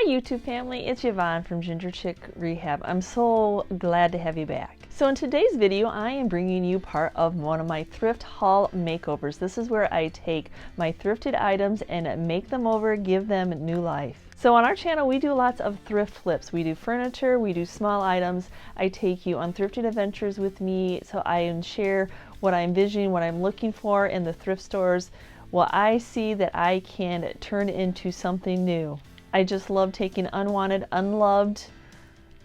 Hi YouTube family, it's Yvonne from Ginger Chick Rehab. I'm so glad to have you back. So in today's video, I am bringing you part of one of my thrift haul makeovers. This is where I take my thrifted items and make them over, give them new life. So on our channel, we do lots of thrift flips. We do furniture, we do small items. I take you on thrifted adventures with me so I share what I'm envisioning, what I'm looking for in the thrift stores, what I see that I can turn into something new. I just love taking unwanted, unloved,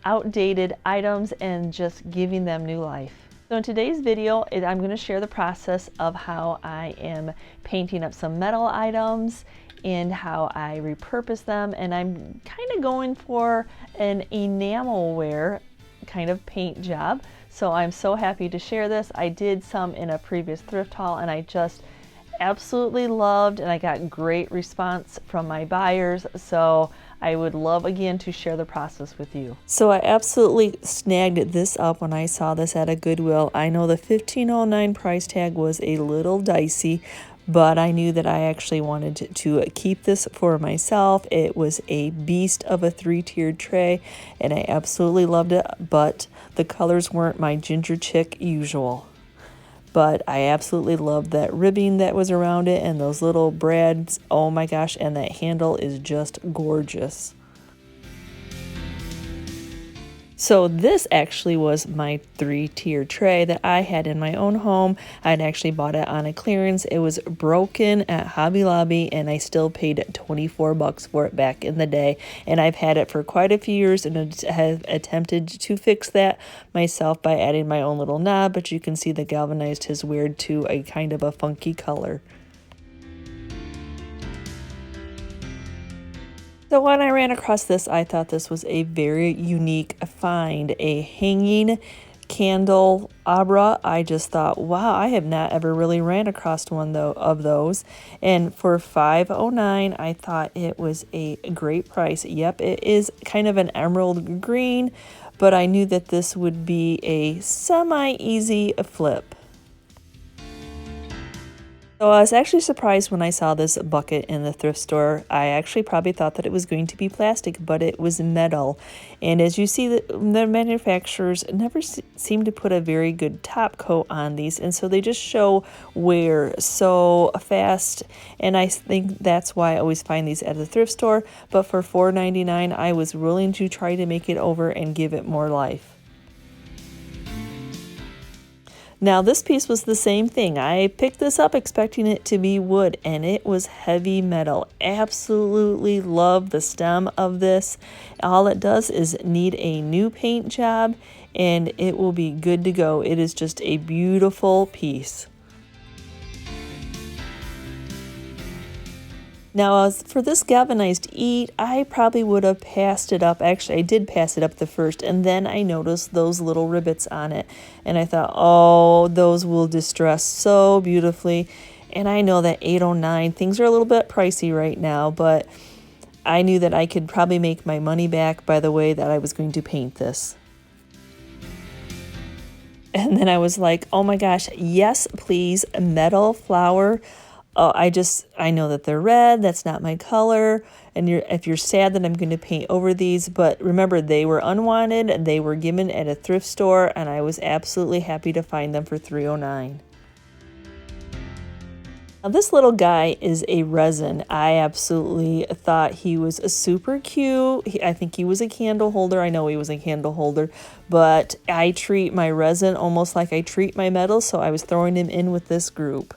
outdated items and just giving them new life. So in today's video, I'm going to share the process of how I am painting up some metal items and how I repurpose them, and I'm kind of going for an enamelware kind of paint job. So I'm so happy to share this. I did some in a previous thrift haul and I just absolutely loved, and I got great response from my buyers, so I would love again to share the process with you. So I absolutely snagged this up when I saw this at a Goodwill. I know the $15.09 price tag was a little dicey, but I knew that I actually wanted to keep this for myself. It was a beast of a 3-tiered tray and I absolutely loved it, but the colors weren't my Ginger Chick usual. But I absolutely loved that ribbing that was around it and those little brads. Oh my gosh, and that handle is just gorgeous. So this actually was my 3-tier tray that I had in my own home. I'd actually bought it on a clearance. It was broken at Hobby Lobby and I still paid 24 bucks for it back in the day. And I've had it for quite a few years and have attempted to fix that myself by adding my own little knob, but you can see the galvanized has weared to a kind of a funky color. So when I ran across this, I thought this was a very unique find, a hanging candelabra. I just thought, wow, I have not ever really ran across one of those. And for $5.09, I thought it was a great price. Yep, it is kind of an emerald green, but I knew that this would be a semi-easy flip. So I was actually surprised when I saw this bucket in the thrift store. I actually probably thought that it was going to be plastic, but it was metal. And as you see, the manufacturers never seem to put a very good top coat on these, and so they just show wear so fast. And I think that's why I always find these at the thrift store. But for $4.99, I was willing to try to make it over and give it more life. Now this piece was the same thing. I picked this up expecting it to be wood and it was heavy metal. Absolutely love the stem of this. All it does is need a new paint job and it will be good to go. It is just a beautiful piece. Now, as for this galvanized eat, I probably would have passed it up. Actually, I did pass it up the first, and then I noticed those little rivets on it. And I thought, oh, those will distress so beautifully. And I know that $8.09, things are a little bit pricey right now, but I knew that I could probably make my money back by the way that I was going to paint this. And then I was like, oh my gosh, yes, please, metal flower. Oh, I know that they're red. That's not my color. And if you're sad that I'm going to paint over these, but remember, they were unwanted. They were given at a thrift store, and I was absolutely happy to find them for $3.09. Now, this little guy is a resin. I absolutely thought he was super cute. I think he was a candle holder. I know he was a candle holder, but I treat my resin almost like I treat my metal, so I was throwing him in with this group.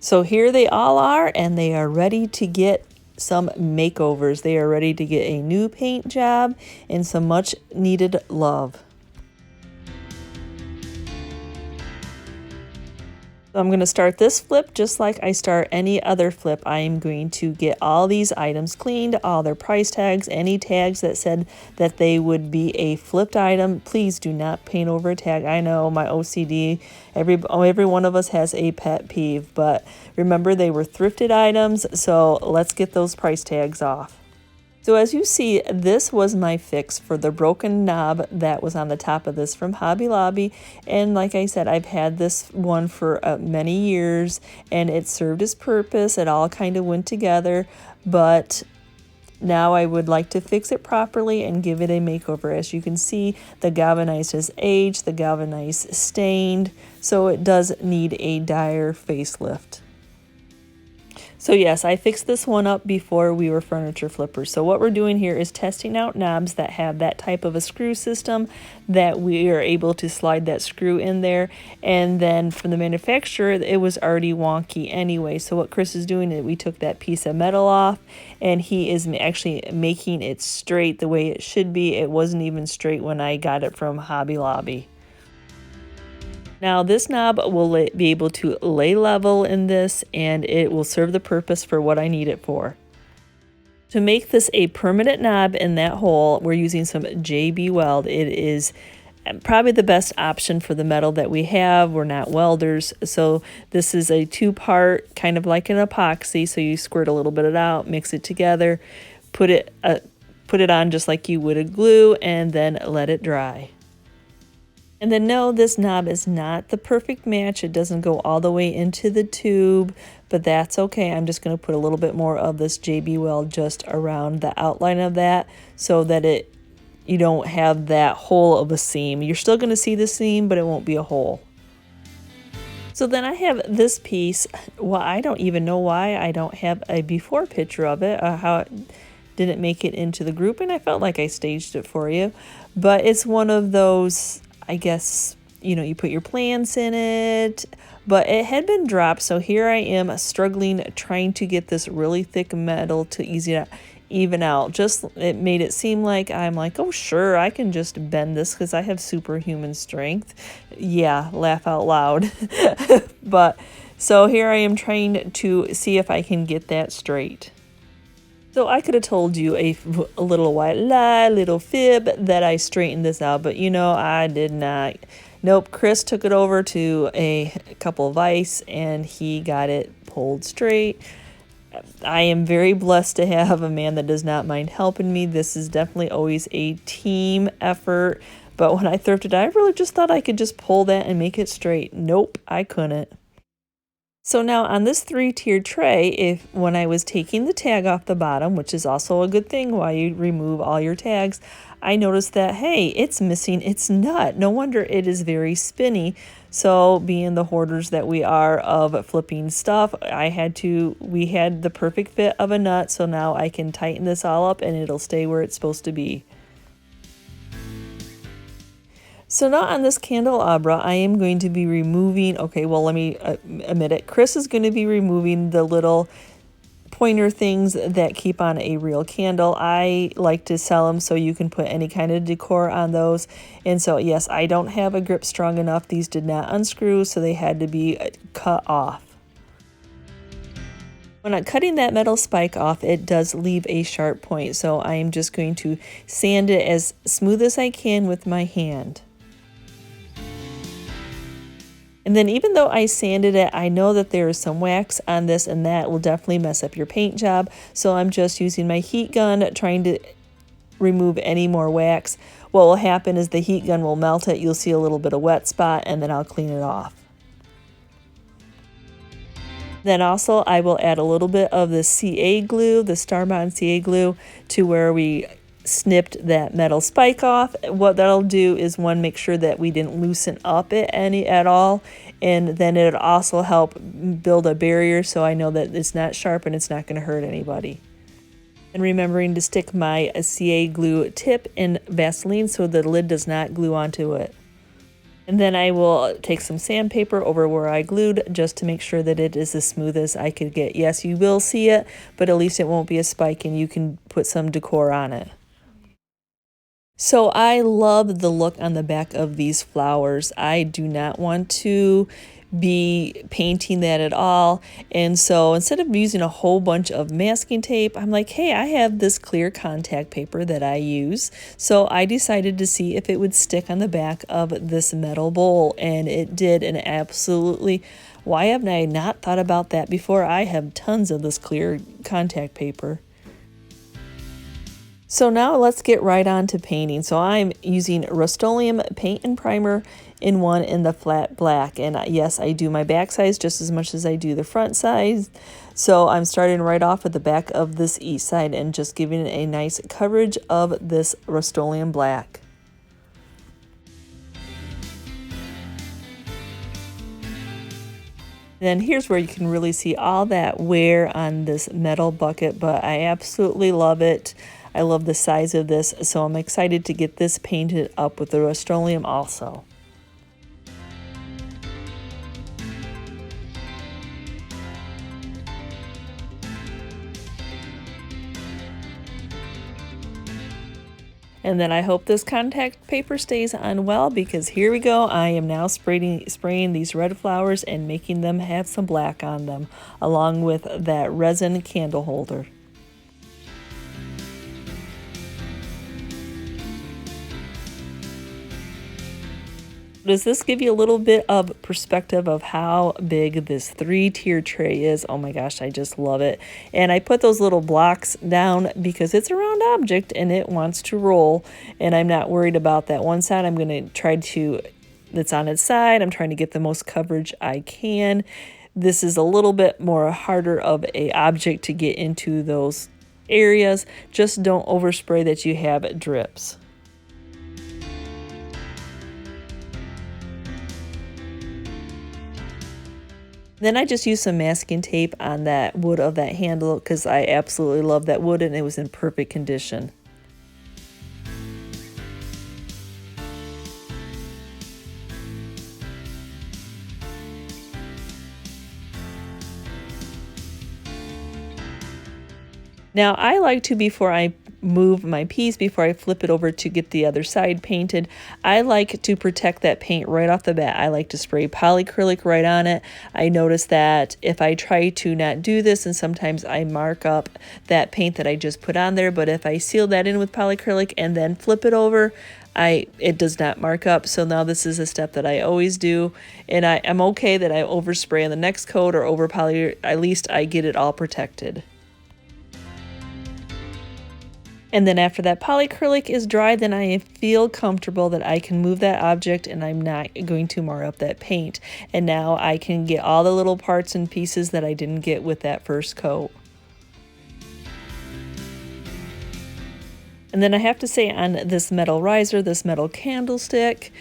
So here they all are, and they are ready to get some makeovers. They are ready to get a new paint job and some much needed love. So I'm going to start this flip just like I start any other flip. I am going to get all these items cleaned, all their price tags, any tags that said that they would be a flipped item. Please do not paint over a tag. I know my OCD, every one of us has a pet peeve, but remember they were thrifted items, so let's get those price tags off. So as you see, this was my fix for the broken knob that was on the top of this from Hobby Lobby. And like I said, I've had this one for many years and it served its purpose. It all kind of went together. but now I would like to fix it properly and give it a makeover. As you can see, the galvanized has aged, the galvanized stained, so it does need a dire facelift. So yes, I fixed this one up before we were furniture flippers. So what we're doing here is testing out knobs that have that type of a screw system that we are able to slide that screw in there. And then from the manufacturer, it was already wonky anyway. So what Chris is doing is we took that piece of metal off and he is actually making it straight the way it should be. It wasn't even straight when I got it from Hobby Lobby. Now this knob will be able to lay level in this, and it will serve the purpose for what I need it for. To make this a permanent knob in that hole, we're using some JB Weld. It is probably the best option for the metal that we have. We're not welders, so this is a two-part, kind of like an epoxy. So you squirt a little bit of it out, mix it together, put it on just like you would a glue, and then let it dry. And then no, this knob is not the perfect match. It doesn't go all the way into the tube, but that's okay. I'm just going to put a little bit more of this JB Weld just around the outline of that so that you don't have that hole of a seam. You're still going to see the seam, but it won't be a hole. So then I have this piece. Well, I don't even know why I don't have a before picture of it, how it didn't make it into the group, and I felt like I staged it for you. But it's one of those, I guess, you know, you put your plants in it, but it had been dropped. So here I am struggling, trying to get this really thick metal to even out. Just, it made it seem like I'm like, oh, sure, I can just bend this because I have superhuman strength. Yeah, laugh out loud. But so here I am trying to see if I can get that straight. So I could have told you a little white lie, little fib that I straightened this out, but you know, I did not. Nope, Chris took it over to a couple of ice and he got it pulled straight. I am very blessed to have a man that does not mind helping me. This is definitely always a team effort, but when I thrifted, I really just thought I could just pull that and make it straight. Nope, I couldn't. So now on this 3-tiered tray, when I was taking the tag off the bottom, which is also a good thing while you remove all your tags, I noticed that, hey, it's missing its nut. No wonder it is very spinny. So being the hoarders that we are of flipping stuff, we had the perfect fit of a nut. So now I can tighten this all up and it'll stay where it's supposed to be. So now on this candelabra, I am going to be removing, okay, well, let me admit it. Chris is going to be removing the little pointer things that keep on a real candle. I like to sell them so you can put any kind of decor on those. And so, yes, I don't have a grip strong enough. These did not unscrew, so they had to be cut off. When I'm cutting that metal spike off, it does leave a sharp point. So I am just going to sand it as smooth as I can with my hand. And then even though I sanded it, I know that there is some wax on this and that will definitely mess up your paint job. So I'm just using my heat gun, trying to remove any more wax. What will happen is the heat gun will melt it. You'll see a little bit of wet spot and then I'll clean it off. Then also I will add a little bit of the CA glue, the Star Bond CA glue, to where we snipped that metal spike off. What that'll do is, one, make sure that we didn't loosen up it at all, and then it'll also help build a barrier so I know that it's not sharp and it's not going to hurt anybody. And remembering to stick my CA glue tip in Vaseline so the lid does not glue onto it. And then I will take some sandpaper over where I glued just to make sure that it is as smooth as I could get. Yes, you will see it, but at least it won't be a spike and you can put some decor on it. So I love the look on the back of these flowers. I do not want to be painting that at all. And so instead of using a whole bunch of masking tape, I'm like, hey, I have this clear contact paper that I use. So I decided to see if it would stick on the back of this metal bowl. And it did. And absolutely, why haven't I not thought about that before? I have tons of this clear contact paper. So now let's get right on to painting. So I'm using Rust-Oleum paint and primer in one in the flat black. And yes, I do my back sides just as much as I do the front sides. So I'm starting right off at the back of this east side and just giving it a nice coverage of this Rust-Oleum black. Then here's where you can really see all that wear on this metal bucket, but I absolutely love it. I love the size of this, so I'm excited to get this painted up with the Rust-Oleum also. And then I hope this contact paper stays on well, because here we go. I am now spraying these red flowers and making them have some black on them, along with that resin candle holder. Does this give you a little bit of perspective of how big this 3-tier tray is? Oh my gosh, I just love it. And I put those little blocks down because it's a round object and it wants to roll, and I'm not worried about that one side. I'm going to try to, that's on its side, I'm trying to get the most coverage I can. This is a little bit more harder of a object to get into those areas. Just don't overspray that you have drips. Then I just used some masking tape on that wood of that handle because I absolutely love that wood and it was in perfect condition. Now I like to, before I move my piece, before I flip it over to get the other side painted, I like to protect that paint right off the bat. I like to spray polycrylic right on it. I notice that if I try to not do this, and sometimes I mark up that paint that I just put on there, but if I seal that in with polycrylic and then flip it over, it does not mark up. So now this is a step that I always do, and I'm okay that I overspray on the next coat or over poly, at least I get it all protected. And then after that polycrylic is dry, then I feel comfortable that I can move that object and I'm not going to mar up that paint. And now I can get all the little parts and pieces that I didn't get with that first coat. And then I have to say, on this metal riser, this metal candlestick,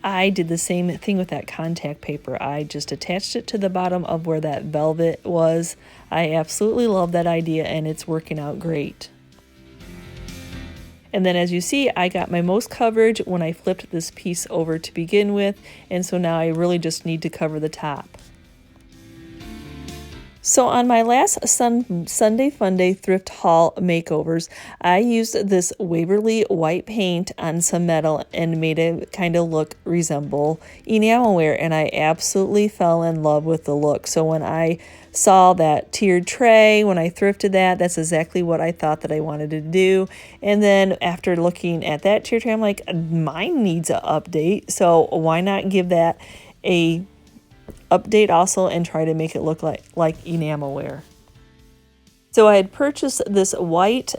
I did the same thing with that contact paper. I just attached it to the bottom of where that velvet was. I absolutely love that idea and it's working out great. And then as you see, I got my most coverage when I flipped this piece over to begin with, and so now I really just need to cover the top. So on my last Sunday Funday thrift haul makeovers, I used this Waverly white paint on some metal and made it kind of resemble enamelware, and I absolutely fell in love with the look. So when I saw that tiered tray, when I thrifted that, that's exactly what I thought that I wanted to do. And then after looking at that tiered tray, I'm like, mine needs an update, so why not give that a update also and try to make it look like enamelware. So I had purchased this white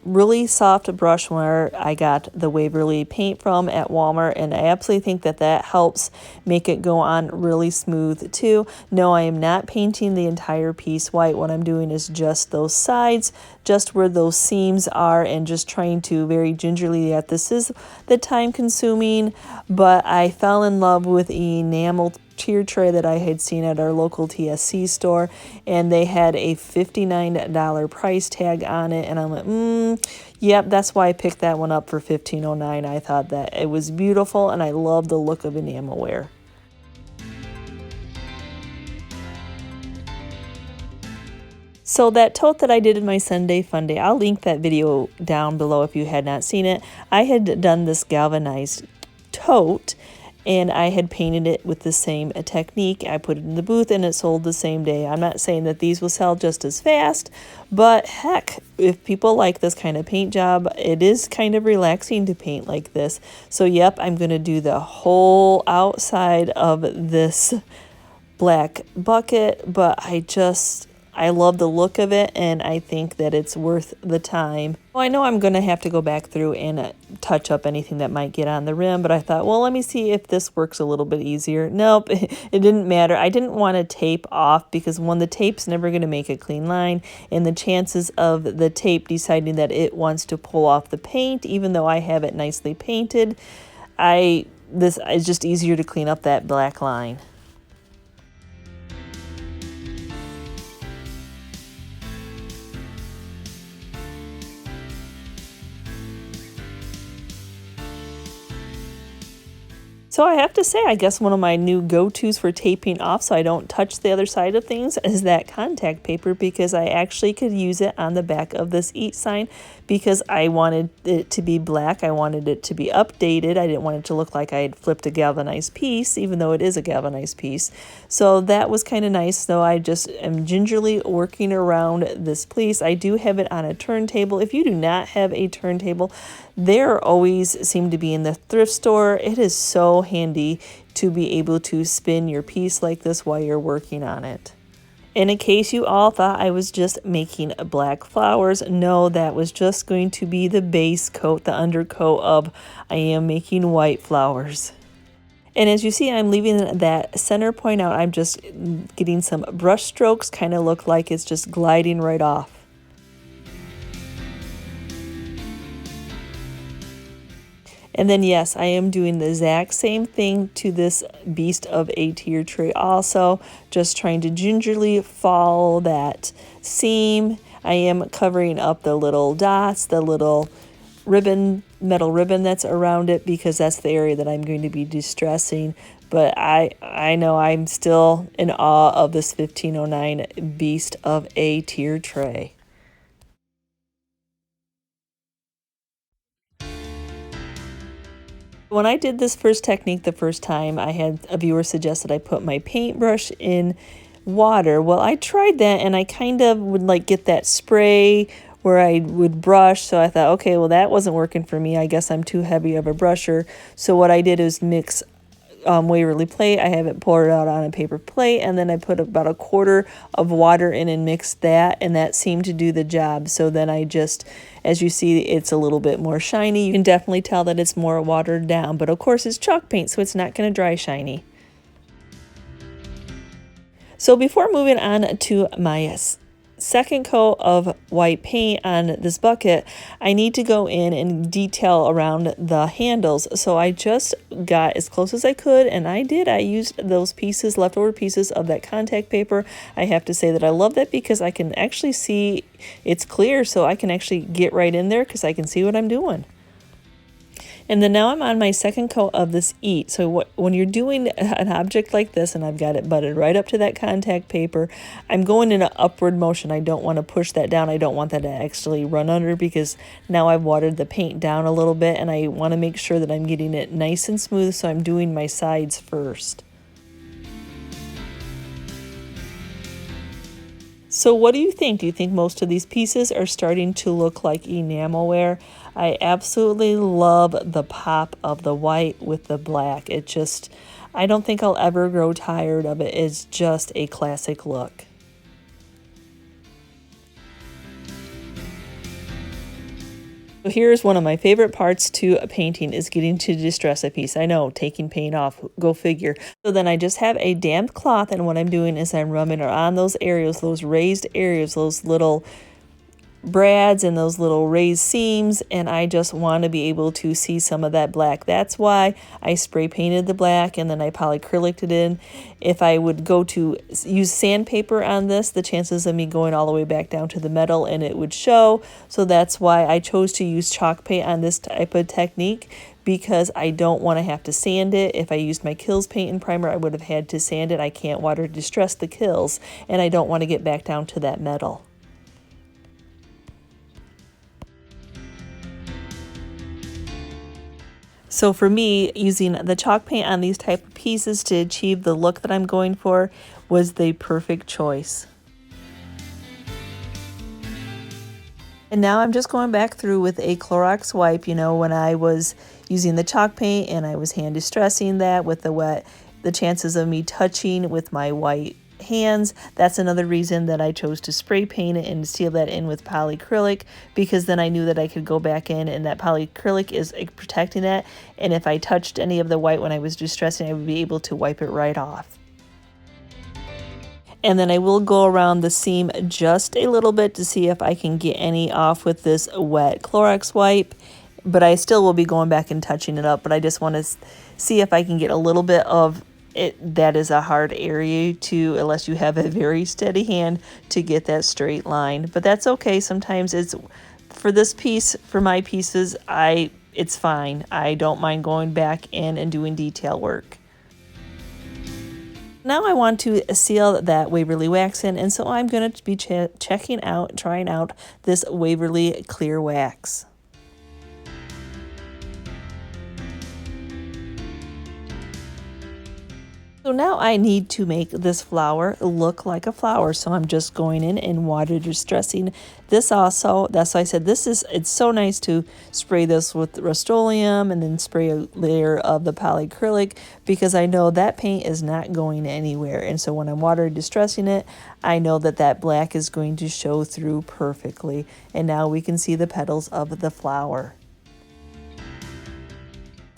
really soft brush where I got the Waverly paint from at Walmart, and I absolutely think that that helps make it go on really smooth too. No, I am not painting the entire piece white. What I'm doing is just those sides, just where those seams are, and just trying to very gingerly that this is the time consuming, but I fell in love with enamel tier tray that I had seen at our local TSC store, and they had a $59 price tag on it, and I'm like, yep, that's why I picked that one up for $15.09. I thought that it was beautiful and I love the look of enamelware. So that tote that I did in my Sunday Funday, I'll link that video down below if you had not seen it. I had done this galvanized tote, and I had painted it with the same technique. I put it in the booth and it sold the same day. I'm not saying that these will sell just as fast, but heck, if people like this kind of paint job, it is kind of relaxing to paint like this. So yep, I'm going to do the whole outside of this black bucket, but I love the look of it, and I think that it's worth the time. Well, I know I'm going to have to go back through and touch up anything that might get on the rim, but I thought, well, let me see if this works a little bit easier. Nope, it didn't matter. I didn't want to tape off because one, the tape's never going to make a clean line, and the chances of the tape deciding that it wants to pull off the paint, even though I have it nicely painted, this is just easier to clean up that black line. So I have to say, I guess one of my new go-tos for taping off so I don't touch the other side of things is that contact paper, because I actually could use it on the back of this eat sign because I wanted it to be black. I wanted it to be updated. I didn't want it to look like I had flipped a galvanized piece, even though it is a galvanized piece. So that was kind of nice. So I just am gingerly working around this piece. I do have it on a turntable. If you do not have a turntable, there always seem to be in the thrift store. It is so handy to be able to spin your piece like this while you're working on it. And in case you all thought I was just making black flowers, no, that was just going to be the base coat, the undercoat of I am making white flowers. And as you see, I'm leaving that center point out. I'm just getting some brush strokes, kind of look like it's just gliding right off. And then yes, I am doing the exact same thing to this beast of a tier tray also, just trying to gingerly follow that seam. I am covering up the little dots, the little ribbon, metal ribbon that's around it, because that's the area that I'm going to be distressing. But I know I'm still in awe of this 1509 beast of a tier tray. When I did this first technique the first time, I had a viewer suggest that I put my paintbrush in water. Well, I tried that and I kind of would like get that spray where I would brush. So I thought, okay, well, that wasn't working for me. I guess I'm too heavy of a brusher. So what I did is mix Waverly plate. I have it poured out on a paper plate, and then I put about a quarter of water in and mixed that, and that seemed to do the job. So then I just, as you see, it's a little bit more shiny. You can definitely tell that it's more watered down, but of course it's chalk paint, so it's not going to dry shiny. So before moving on to my second coat of white paint on this bucket, I need to go in and detail around the handles. So I just got as close as I could, and I used those pieces, leftover pieces of that contact paper. I have to say that I love that because I can actually see it's clear, so I can actually get right in there because I can see what I'm doing. And then now I'm on my second coat of this eat. So when you're doing an object like this, and I've got it butted right up to that contact paper, I'm going in an upward motion. I don't want to push that down. I don't want that to actually run under, because now I've watered the paint down a little bit, and I want to make sure that I'm getting it nice and smooth, so I'm doing my sides first. So what do you think? Do you think most of these pieces are starting to look like enamelware? I absolutely love the pop of the white with the black. It just, I don't think I'll ever grow tired of it. It's just a classic look. So here's one of my favorite parts to painting, is getting to distress a piece. I know, taking paint off, go figure. So then I just have a damp cloth, and what I'm doing is I'm rubbing it on those areas, those raised areas, those little brads and those little raised seams, and I just want to be able to see some of that black. That's why I spray painted the black and then I polycryliced it in. If I would go to use sandpaper on this, the chances of me going all the way back down to the metal and it would show. So that's why I chose to use chalk paint on this type of technique, because I don't want to have to sand it. If I used my Kills paint and primer, I would have had to sand it. I can't water distress the Kills, and I don't want to get back down to that metal. So for me, using the chalk paint on these type of pieces to achieve the look that I'm going for was the perfect choice. And now I'm just going back through with a Clorox wipe. You know, when I was using the chalk paint and I was hand distressing that with the wet, the chances of me touching with my white hands. That's another reason that I chose to spray paint it and seal that in with polycrylic, because then I knew that I could go back in and that polycrylic is protecting that, and if I touched any of the white when I was distressing, I would be able to wipe it right off. And then I will go around the seam just a little bit to see if I can get any off with this wet Clorox wipe. But I still will be going back and touching it up. But I just want to see if I can get a little bit of it. That is a hard area to, unless you have a very steady hand, to get that straight line. But that's okay. Sometimes it's, for this piece, for my pieces, it's fine. I don't mind going back in and doing detail work. Now I want to seal that Waverly wax in, and so I'm going to be trying out this Waverly clear wax. So now I need to make this flower look like a flower. So I'm just going in and water distressing this also. That's why I said it's so nice to spray this with Rust-Oleum and then spray a layer of the polycrylic, because I know that paint is not going anywhere. And so when I'm water distressing it, I know that that black is going to show through perfectly. And now we can see the petals of the flower.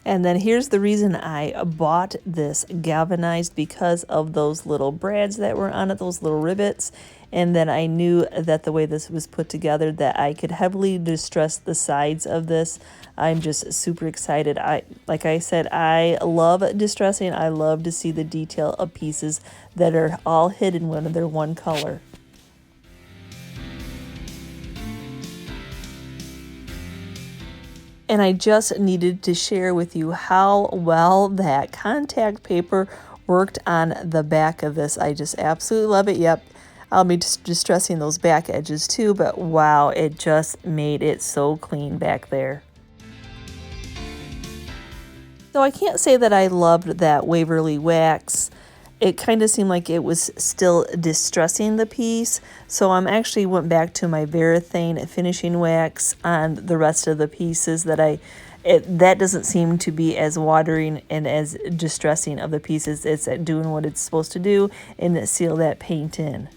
And then here's the reason I bought this galvanized, because of those little brads that were on it, those little rivets. And then I knew that the way this was put together, that I could heavily distress the sides of this. I'm just super excited. Like I said, I love distressing. I love to see the detail of pieces that are all hidden when they're one color. And I just needed to share with you how well that contact paper worked on the back of this. I just absolutely love it. Yep, I'll be distressing those back edges too, but wow, it just made it so clean back there. So I can't say that I loved that Waverly wax. It kind of seemed like it was still distressing the piece. So I'm actually went back to my Varathane finishing wax on the rest of the pieces that that doesn't seem to be as watering and as distressing of the pieces. It's doing what it's supposed to do and seal that paint in.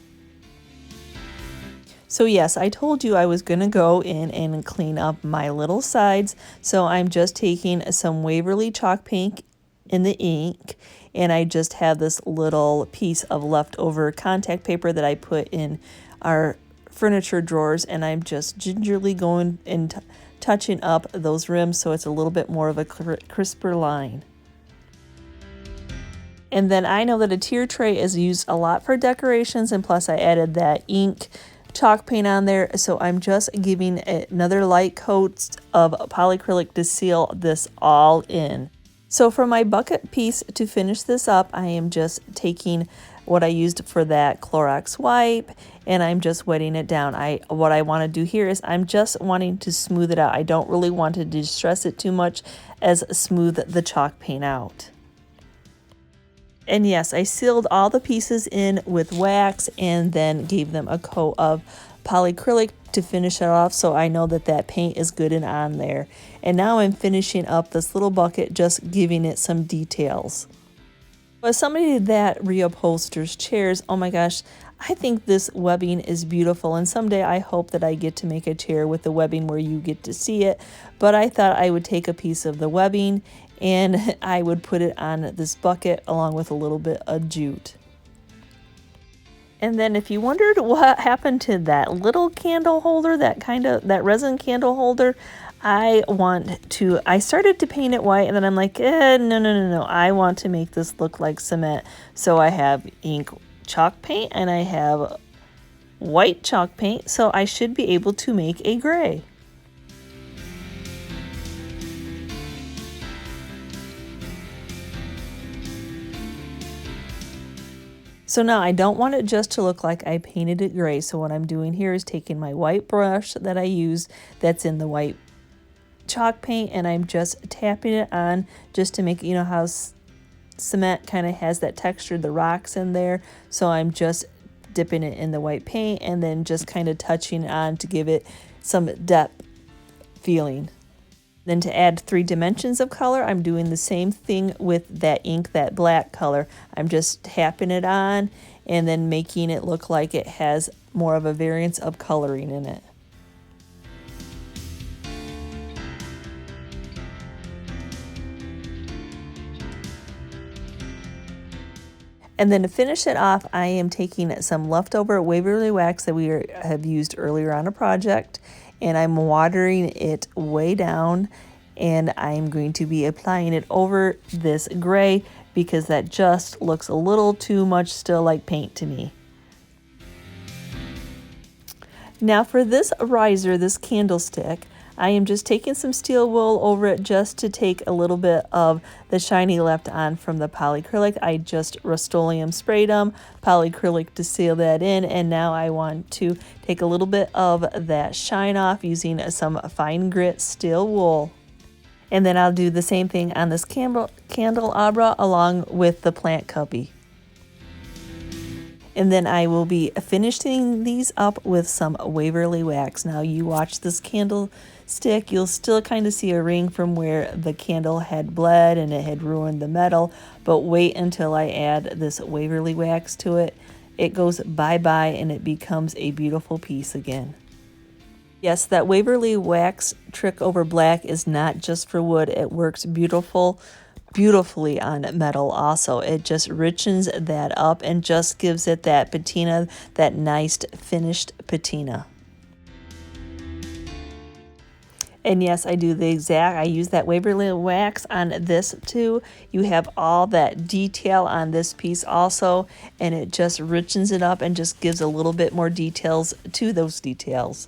So yes, I told you I was going to go in and clean up my little sides. So I'm just taking some Waverly chalk paint in the ink, and I just have this little piece of leftover contact paper that I put in our furniture drawers, and I'm just gingerly going and touching up those rims so it's a little bit more of a crisper line. And then I know that a tier tray is used a lot for decorations, and plus I added that ink chalk paint on there, so I'm just giving another light coat of polycrylic to seal this all in. So for my bucket piece to finish this up, I am just taking what I used for that Clorox wipe, and I'm just wetting it down. What I want to do here is I'm just wanting to smooth it out. I don't really want to distress it too much as smooth the chalk paint out. And yes, I sealed all the pieces in with wax and then gave them a coat of polycrylic to finish it off, so I know that that paint is good and on there. And now I'm finishing up this little bucket, just giving it some details. As somebody that reupholsters chairs, oh my gosh, I think this webbing is beautiful, and someday I hope that I get to make a chair with the webbing where you get to see it. But I thought I would take a piece of the webbing and I would put it on this bucket along with a little bit of jute. And then if you wondered what happened to that little candle holder, that resin candle holder, I started to paint it white, and then I'm like, no, I want to make this look like cement. So I have ink chalk paint and I have white chalk paint, so I should be able to make a gray. So now I don't want it just to look like I painted it gray. So what I'm doing here is taking my white brush that I use that's in the white chalk paint, and I'm just tapping it on just to make, you know how cement kind of has that texture, the rocks in there. So I'm just dipping it in the white paint and then just kind of touching it on to give it some depth feeling. Then to add 3 dimensions of color, I'm doing the same thing with that ink, that black color. I'm just tapping it on and then making it look like it has more of a variance of coloring in it. And then to finish it off, I am taking some leftover Waverly wax that we have used earlier on a project, and I'm watering it way down, and I'm going to be applying it over this gray because that just looks a little too much still like paint to me. Now for this riser, this candlestick, I am just taking some steel wool over it just to take a little bit of the shiny left on from the polycrylic. I just Rust-Oleum sprayed them, polycrylic to seal that in, and now I want to take a little bit of that shine off using some fine grit steel wool. And then I'll do the same thing on this candelabra along with the plant cubby. And then I will be finishing these up with some Waverly wax. Now you watch this candlestick, you'll still kind of see a ring from where the candle had bled and it had ruined the metal, but wait until I add this Waverly wax to it. It goes bye-bye and it becomes a beautiful piece again. Yes, that Waverly wax trick over black is not just for wood. It works beautifully on metal also. It just richens that up and just gives it that patina, that nice finished patina. And yes, I do the exact, I use that Waverly wax on this too. You have all that detail on this piece also, and it just richens it up and just gives a little bit more details to those details.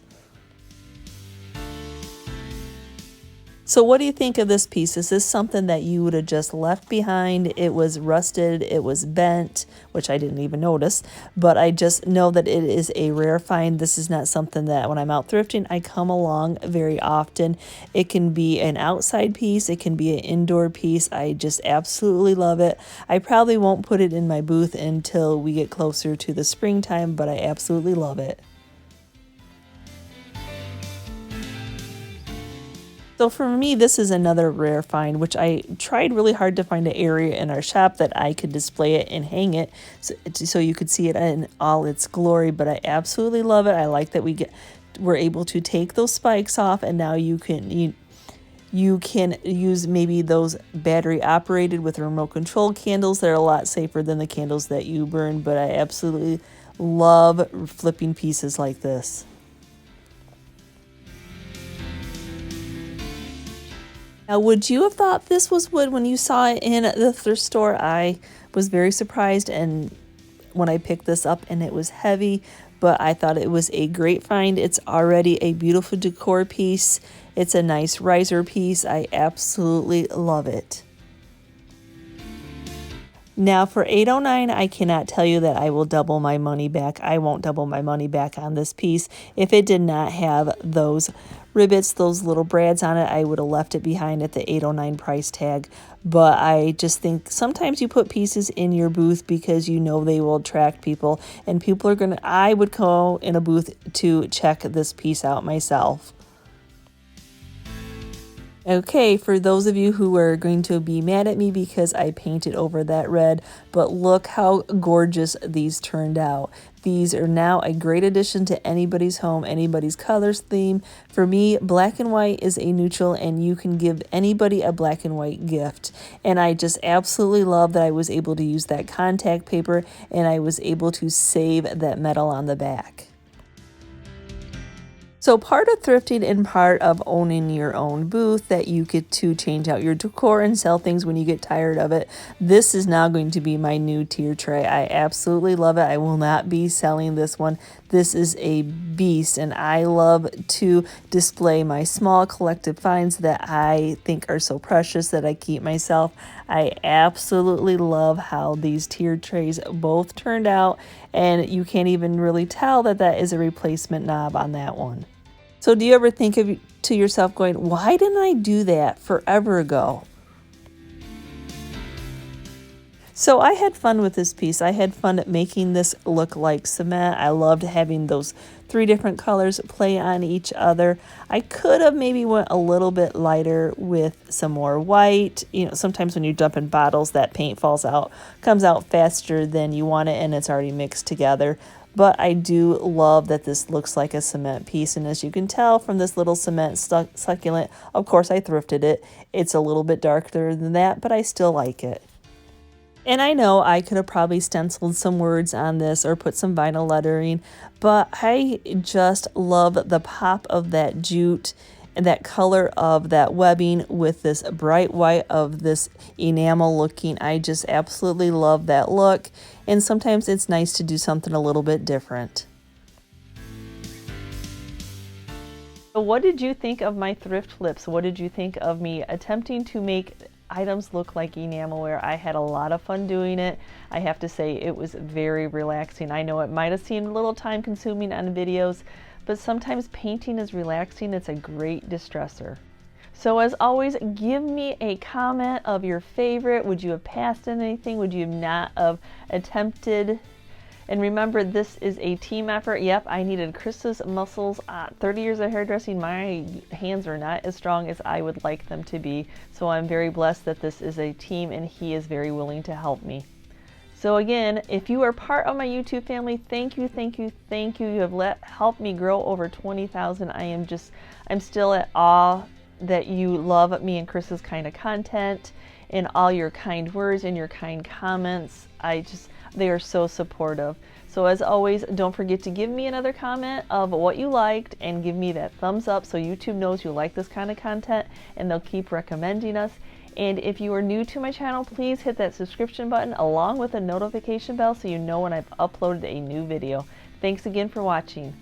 So what do you think of this piece? Is this something that you would have just left behind? It was rusted, it was bent, which I didn't even notice, but I just know that it is a rare find. This is not something that when I'm out thrifting, I come along very often. It can be an outside piece, it can be an indoor piece. I just absolutely love it. I probably won't put it in my booth until we get closer to the springtime, but I absolutely love it. So for me, this is another rare find, which I tried really hard to find an area in our shop that I could display it and hang it so you could see it in all its glory, but I absolutely love it. I like that we're able to take those spikes off, and now you can use maybe those battery operated with remote control candles that are a lot safer than the candles that you burn, but I absolutely love flipping pieces like this. Now, would you have thought this was wood when you saw it in the thrift store? I was very surprised and when I picked this up, and it was heavy, but I thought it was a great find. It's already a beautiful decor piece. It's a nice riser piece. I absolutely love it. Now for $8.09, I cannot tell you that I will double my money back. I won't double my money back on this piece. If it did not have those rivets, those little brads on it, I would have left it behind at the $8.09 price tag. But I just think sometimes you put pieces in your booth because you know they will attract people, and people are gonna, I would go in a booth to check this piece out myself. Okay, for those of you who are going to be mad at me because I painted over that red, but look how gorgeous these turned out. These are now a great addition to anybody's home, anybody's colors theme. For me, black and white is a neutral, and you can give anybody a black and white gift. And I just absolutely love that I was able to use that contact paper, and I was able to save that metal on the back. So part of thrifting and part of owning your own booth that you get to change out your decor and sell things when you get tired of it. This is now going to be my new tier tray. I absolutely love it. I will not be selling this one. This is a beast, and I love to display my small collective finds that I think are so precious that I keep myself. I absolutely love how these tier trays both turned out, and you can't even really tell that that is a replacement knob on that one. So do you ever think to yourself going, why didn't I do that forever ago? So I had fun with this piece. I had fun making this look like cement. I loved having those 3 different colors play on each other. I could have maybe went a little bit lighter with some more white. You know, sometimes when you dump in bottles, that paint comes out faster than you want it, and it's already mixed together. But I do love that this looks like a cement piece, and as you can tell from this little cement succulent, of course I thrifted it. It's a little bit darker than that, but I still like it. And I know I could have probably stenciled some words on this or put some vinyl lettering, but I just love the pop of that jute and that color of that webbing with this bright white of this enamel looking. I just absolutely love that look, and sometimes it's nice to do something a little bit different. So what did you think of my thrift flips? What did you think of me attempting to make items look like enamelware? I had a lot of fun doing it. I have to say it was very relaxing. I know it might have seemed a little time consuming on videos, but sometimes painting is relaxing. It's a great distressor. So as always, give me a comment of your favorite. Would you have passed in anything? Would you not have attempted? And remember, this is a team effort. Yep, I needed Chris's muscles. 30 years of hairdressing, my hands are not as strong as I would like them to be. So I'm very blessed that this is a team and he is very willing to help me. So again, if you are part of my YouTube family, thank you, thank you, thank you. You have helped me grow over 20,000. I'm still at awe that you love me and Chris's kind of content and all your kind words and your kind comments. They are so supportive. So as always, don't forget to give me another comment of what you liked and give me that thumbs up so YouTube knows you like this kind of content and they'll keep recommending us. And if you are new to my channel, please hit that subscription button along with the notification bell so you know when I've uploaded a new video. Thanks again for watching.